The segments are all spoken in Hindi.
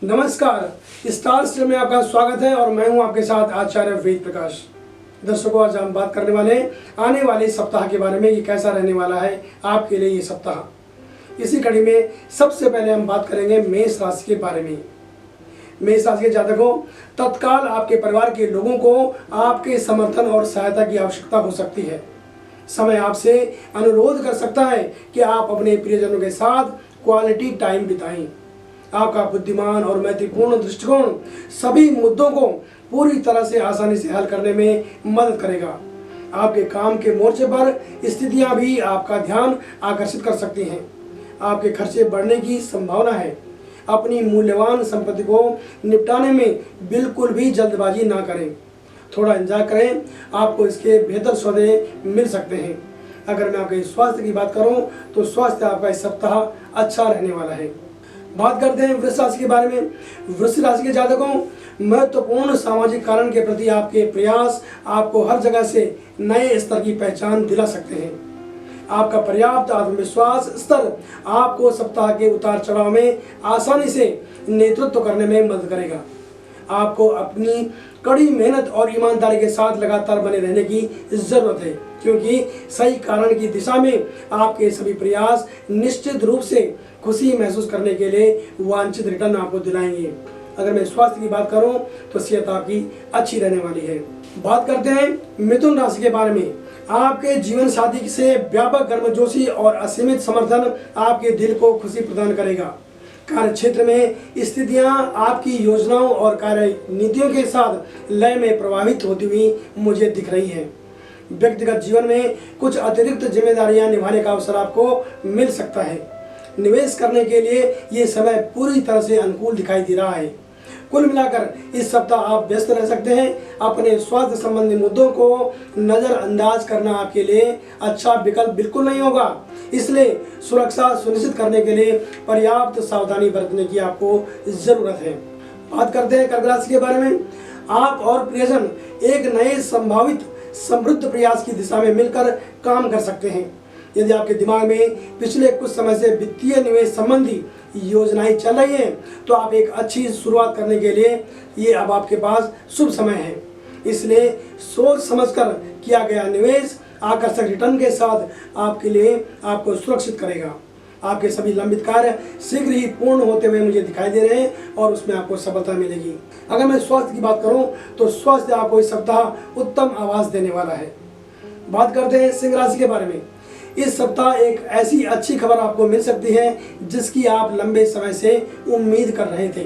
नमस्कार, स्टार स्टडी में आपका स्वागत है और मैं हूं आपके साथ आचार्य वेद प्रकाश। दर्शकों, आज हम बात करने वाले आने वाले सप्ताह के बारे में कि कैसा रहने वाला है आपके लिए ये सप्ताह। इसी कड़ी में सबसे पहले हम बात करेंगे मेष राशि के बारे में। मेष राशि के जातकों, तत्काल आपके परिवार के लोगों को आपके समर्थन और सहायता की आवश्यकता हो सकती है। समय आपसे अनुरोध कर सकता है कि आप अपने प्रियजनों के साथ क्वालिटी टाइम बिताएं। आपका बुद्धिमान और मैत्रीपूर्ण दृष्टिकोण सभी मुद्दों को पूरी तरह से आसानी से हल करने में मदद करेगा। आपके काम के मोर्चे पर स्थितियां भी आपका ध्यान आकर्षित कर सकती हैं। आपके खर्चे बढ़ने की संभावना है। अपनी मूल्यवान संपत्ति को निपटाने में बिल्कुल भी जल्दबाजी ना करें, थोड़ा इंतजार करें, आपको इसके बेहतर सौदे मिल सकते हैं। अगर मैं आपके स्वास्थ्य की बात करूं तो स्वास्थ्य आपका इस सप्ताह अच्छा रहने वाला है। बात करते हैं वृष राशि के बारे में। वृष राशि के जातकों, महत्वपूर्ण सामाजिक कारण के प्रति आपके प्रयास आपको हर जगह से नए स्तर की पहचान दिला सकते हैं। आपका पर्याप्त आत्मविश्वास स्तर आपको सप्ताह के उतार चढ़ाव में आसानी से नेतृत्व करने में मदद करेगा। आपको अपनी कड़ी मेहनत और ईमानदारी के साथ लगातार बने रहने की जरूरत है, क्योंकि सही कारण की दिशा में आपके सभी प्रयास निश्चित रूप से खुशी महसूस करने के लिए वांछित रिटर्न आपको दिलाएंगे। अगर मैं स्वास्थ्य की बात करूं तो सेहत आपकी अच्छी रहने वाली है। बात करते हैं मिथुन राशि के बारे में। आपके जीवन साथी से व्यापक गर्मजोशी और असीमित समर्थन आपके दिल को खुशी प्रदान करेगा। कार्य क्षेत्र में स्थितियां आपकी योजनाओं और कार्य नीतियों के साथ लय में प्रभावित होती हुई मुझे दिख रही है। व्यक्तिगत जीवन में कुछ अतिरिक्त जिम्मेदारियां निभाने का अवसर आपको मिल सकता है। निवेश करने के लिए ये समय पूरी तरह से अनुकूल दिखाई दे रहा है। कुल मिलाकर इस सप्ताह आप व्यस्त रह सकते हैं। अपने स्वास्थ्य संबंधी मुद्दों को नज़रअंदाज करना आपके लिए अच्छा विकल्प बिल्कुल नहीं होगा, इसलिए सुरक्षा सुनिश्चित करने के लिए पर्याप्त सावधानी बरतने की आपको ज़रूरत है। बात करते हैं कर्क राशि के बारे में। आप और प्रियजन एक नए संभावित समृद्ध प्रयास की दिशा में मिलकर काम कर सकते हैं। यदि आपके दिमाग में पिछले कुछ समय से वित्तीय निवेश संबंधी योजनाएं चल रही हैं तो आप एक अच्छी शुरुआत करने के लिए ये अब आपके पास शुभ समय है। इसलिए सोच समझकर किया गया निवेश आकर्षक रिटर्न के साथ आपके लिए आपको सुरक्षित करेगा। आपके सभी लंबित कार्य शीघ्र ही पूर्ण होते हुए मुझे दिखाई दे रहे हैं और उसमें आपको सफलता मिलेगी। अगर मैं स्वास्थ्य की बात करूं तो स्वास्थ्य आपको इस सप्ताह उत्तम आवास देने वाला है। बात करते हैं सिंह राशि के बारे में। इस सप्ताह एक ऐसी अच्छी खबर आपको मिल सकती है जिसकी आप लंबे समय से उम्मीद कर रहे थे।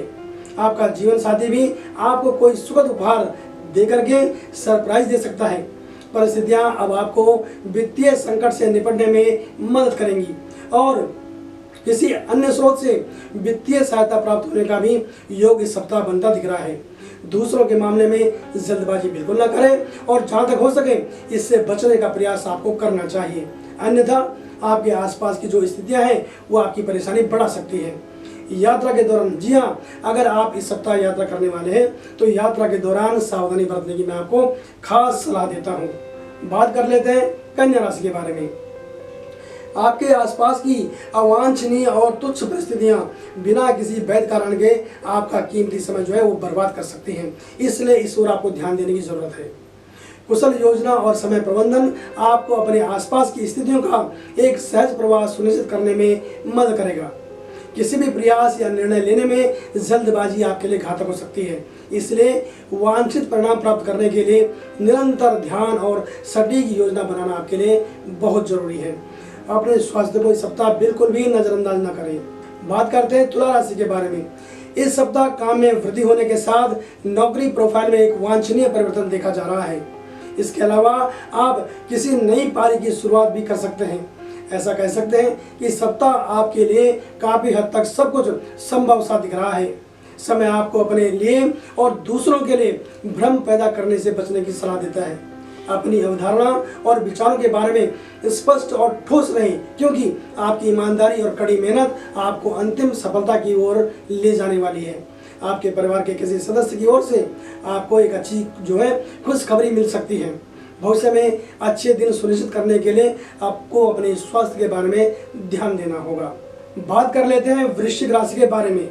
आपका जीवन साथी भी आपको कोई सुखद उपहार देकर के सरप्राइज दे सकता है। परिस्थितियां अब आपको वित्तीय संकट से निपटने में मदद करेंगी और किसी अन्य स्रोत से वित्तीय सहायता प्राप्त होने का भी योग इस सप्ताह बनता दिख रहा है। दूसरों के मामले में जल्दबाजी बिल्कुल ना करें और जहां तक हो सके इससे बचने का प्रयास आपको करना चाहिए, अन्यथा आपके आसपास की जो स्थितियां हैं वो आपकी परेशानी बढ़ा सकती है। यात्रा के दौरान, जी हाँ, अगर आप इस सप्ताह यात्रा करने वाले हैं तो यात्रा के दौरान सावधानी बरतने की मैं आपको खास सलाह देता हूँ। बात कर लेते हैं कन्या राशि के बारे में। आपके आसपास की अवांछनीय और तुच्छ परिस्थितियां बिना किसी वैध कारण के आपका कीमती समय जो है वो बर्बाद कर सकती हैं, इसलिए इस ओर आपको ध्यान देने की जरूरत है। कुशल योजना और समय प्रबंधन आपको अपने आसपास की स्थितियों का एक सहज प्रवाह सुनिश्चित करने में मदद करेगा। किसी भी प्रयास या निर्णय लेने में जल्दबाजी आपके लिए घातक हो सकती है, इसलिए वांछित परिणाम प्राप्त करने के लिए निरंतर ध्यान और सटीक योजना बनाना आपके लिए बहुत जरूरी है। अपने स्वास्थ्य को इस सप्ताह बिल्कुल भी नजरअंदाज न करें। बात करते हैं तुला राशि के बारे में। इस सप्ताह काम में वृद्धि होने के साथ नौकरी प्रोफाइल में एक वांछनीय परिवर्तन देखा जा रहा है। इसके अलावा आप किसी नई पारी की शुरुआत भी कर सकते हैं। ऐसा कह सकते हैं कि सप्ताह आपके लिए काफी हद तक सब कुछ संभव सा दिख रहा है। समय आपको अपने लिए और दूसरों के लिए भ्रम पैदा करने से बचने की सलाह देता है। अपनी अवधारणा और विचारों के बारे में स्पष्ट और ठोस रहें, क्योंकि आपकी ईमानदारी और कड़ी मेहनत आपको अंतिम सफलता की ओर ले जाने वाली है। आपके परिवार के किसी सदस्य की ओर से आपको एक अच्छी जो है खुशखबरी मिल सकती है। भविष्य में अच्छे दिन सुनिश्चित करने के लिए आपको अपने स्वास्थ्य के बारे में ध्यान देना होगा। बात कर लेते हैं वृश्चिक राशि के बारे में।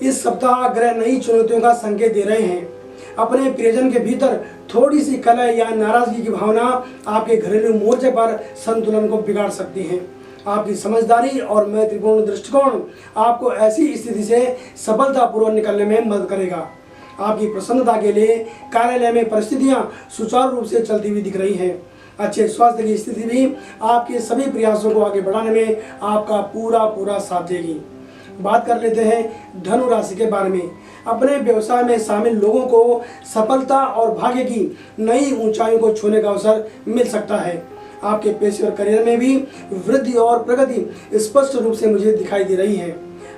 इस सप्ताह ग्रह नई चुनौतियों का संकेत दे रहे हैं। अपने प्रियजन के भीतर थोड़ी सी कलह या नाराजगी की भावना आपके घरेलू मोर्चे पर संतुलन को बिगाड़ सकती है। आपकी समझदारी और मैत्रीपूर्ण दृष्टिकोण आपको ऐसी स्थिति से सफलतापूर्वक निकलने में मदद करेगा। आपकी प्रसन्नता के लिए कार्यालय में परिस्थितियां सुचारू रूप से चलती हुई दिख रही हैं। अच्छे स्वास्थ्य की स्थिति भी आपके सभी प्रयासों को आगे बढ़ाने में आपका पूरा साथ देगी। बात कर लेते हैं धनु राशि के बारे में। अपने व्यवसाय में शामिल लोगों को सफलता और भाग्य की नई ऊंचाइयों को छूने का अवसर मिल सकता है। आपके पेशेवर करियर में भी वृद्धि और प्रगति स्पष्ट रूप से मुझे दिखाई दे रही है।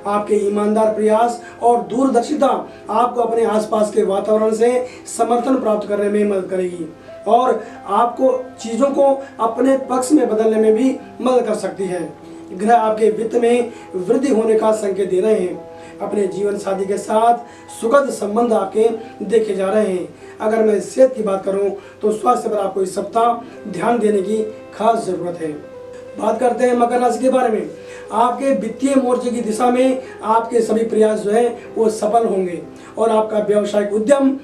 आपके ईमानदार प्रयास और दूरदर्शिता आपको अपने आसपास के वातावरण से समर्थन प्राप्त करने में मदद करेगी और आपको चीज़ों को अपने पक्ष में बदलने में भी मदद कर सकती है। ग्रह आपके वित्त में वृद्धि होने का संकेत दे रहे हैं। अपने जीवन साथी के साथ सुखद संबंध आपके देखे जा रहे हैं। अगर मैं सेहत की बात करूं तो स्वास्थ्य पर आपको इस सप्ताह ध्यान देने की खास जरूरत है। बात करते हैं मकर राशि के बारे में। आपके वित्तीय मोर्चे की दिशा में आपके सभी प्रयास जो है वो सफल होंगे और आपका व्यावसायिक उद्यम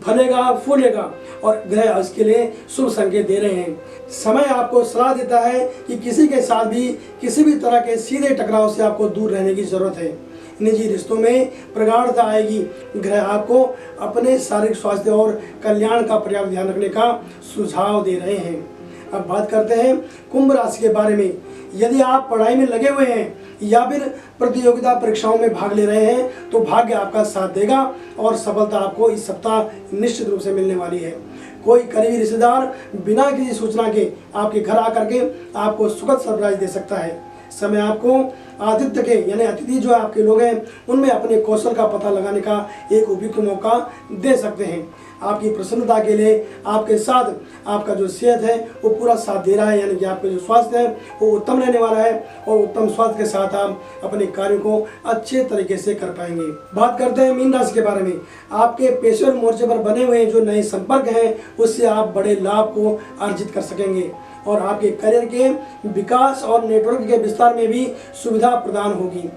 फलेगा फूलेगा और ग्रह इसके लिए शुभ संकेत दे रहे हैं। समय आपको सलाह देता है कि किसी के साथ भी किसी भी तरह के सीधे टकराव से आपको दूर रहने की जरूरत है। निजी रिश्तों में प्रगाढ़ता आएगी। ग्रह आपको अपने शारीरिक स्वास्थ्य और कल्याण का पर्याप्त ध्यान रखने का सुझाव दे रहे हैं। अब बात करते हैं कुंभ राशि के बारे में। यदि आप पढ़ाई में लगे हुए हैं या फिर प्रतियोगिता परीक्षाओं में भाग ले रहे हैं तो भाग्य आपका साथ देगा और सफलता आपको इस सप्ताह निश्चित रूप से मिलने वाली है। कोई करीबी रिश्तेदार बिना किसी सूचना के आपके घर आकर के आपको सुखद सरप्राइज दे सकता है। समय आपको आतिथ्य के यानी अतिथि जो आपके लोग हैं उनमें अपने कौशल का पता लगाने का एक उपयुक्त मौका दे सकते हैं। आपकी प्रसन्नता के लिए आपके साथ आपका जो सेहत है वो पूरा साथ दे रहा है, यानी कि आपका जो स्वास्थ्य है वो उत्तम रहने वाला है और उत्तम स्वास्थ्य के साथ आप अपने कार्यों को अच्छे तरीके से कर पाएंगे। बात करते हैं मीन राशि के बारे में। आपके पेशेवर मोर्चे पर बने हुए जो नए संपर्क हैं उससे आप बड़े लाभ को अर्जित कर सकेंगे और आपके करियर के विकास और नेटवर्क के विस्तार में भी सुविधा प्रदान होगी।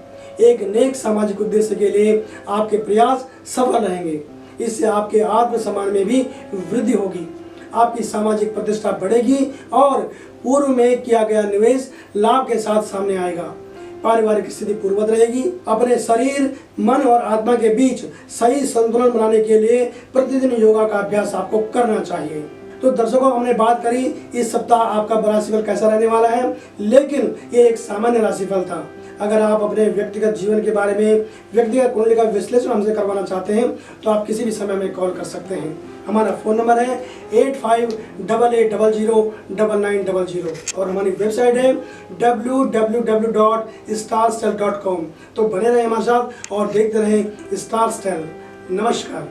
एक नेक सामाजिक उद्देश्य के लिए आपके प्रयास सफल रहेंगे। इससे आपके आत्मसम्मान में भी वृद्धि होगी। आपकी सामाजिक प्रतिष्ठा बढ़ेगी और पूर्व में किया गया निवेश लाभ के साथ सामने आएगा। पारिवारिक स्थिति पूर्ववत रहेगी। अपने शरीर, मन और आत्मा के बीच सही संतुलन बनाने के लिए प्रतिदिन योगा का अभ्यास आपको करना चाहिए। तो दर्शकों, हमने बात करी इस सप्ताह आपका राशिफल कैसा रहने वाला है, लेकिन ये एक सामान्य राशिफल था। अगर आप अपने व्यक्तिगत जीवन के बारे में व्यक्तिगत कुंडली का विश्लेषण हमसे करवाना चाहते हैं तो आप किसी भी समय में कॉल कर सकते हैं। हमारा फ़ोन नंबर है 8588009900 और हमारी वेबसाइट है www.starstyle.com। तो बने रहें हमारे साथ और देखते रहें स्टार स्टाइल। नमस्कार।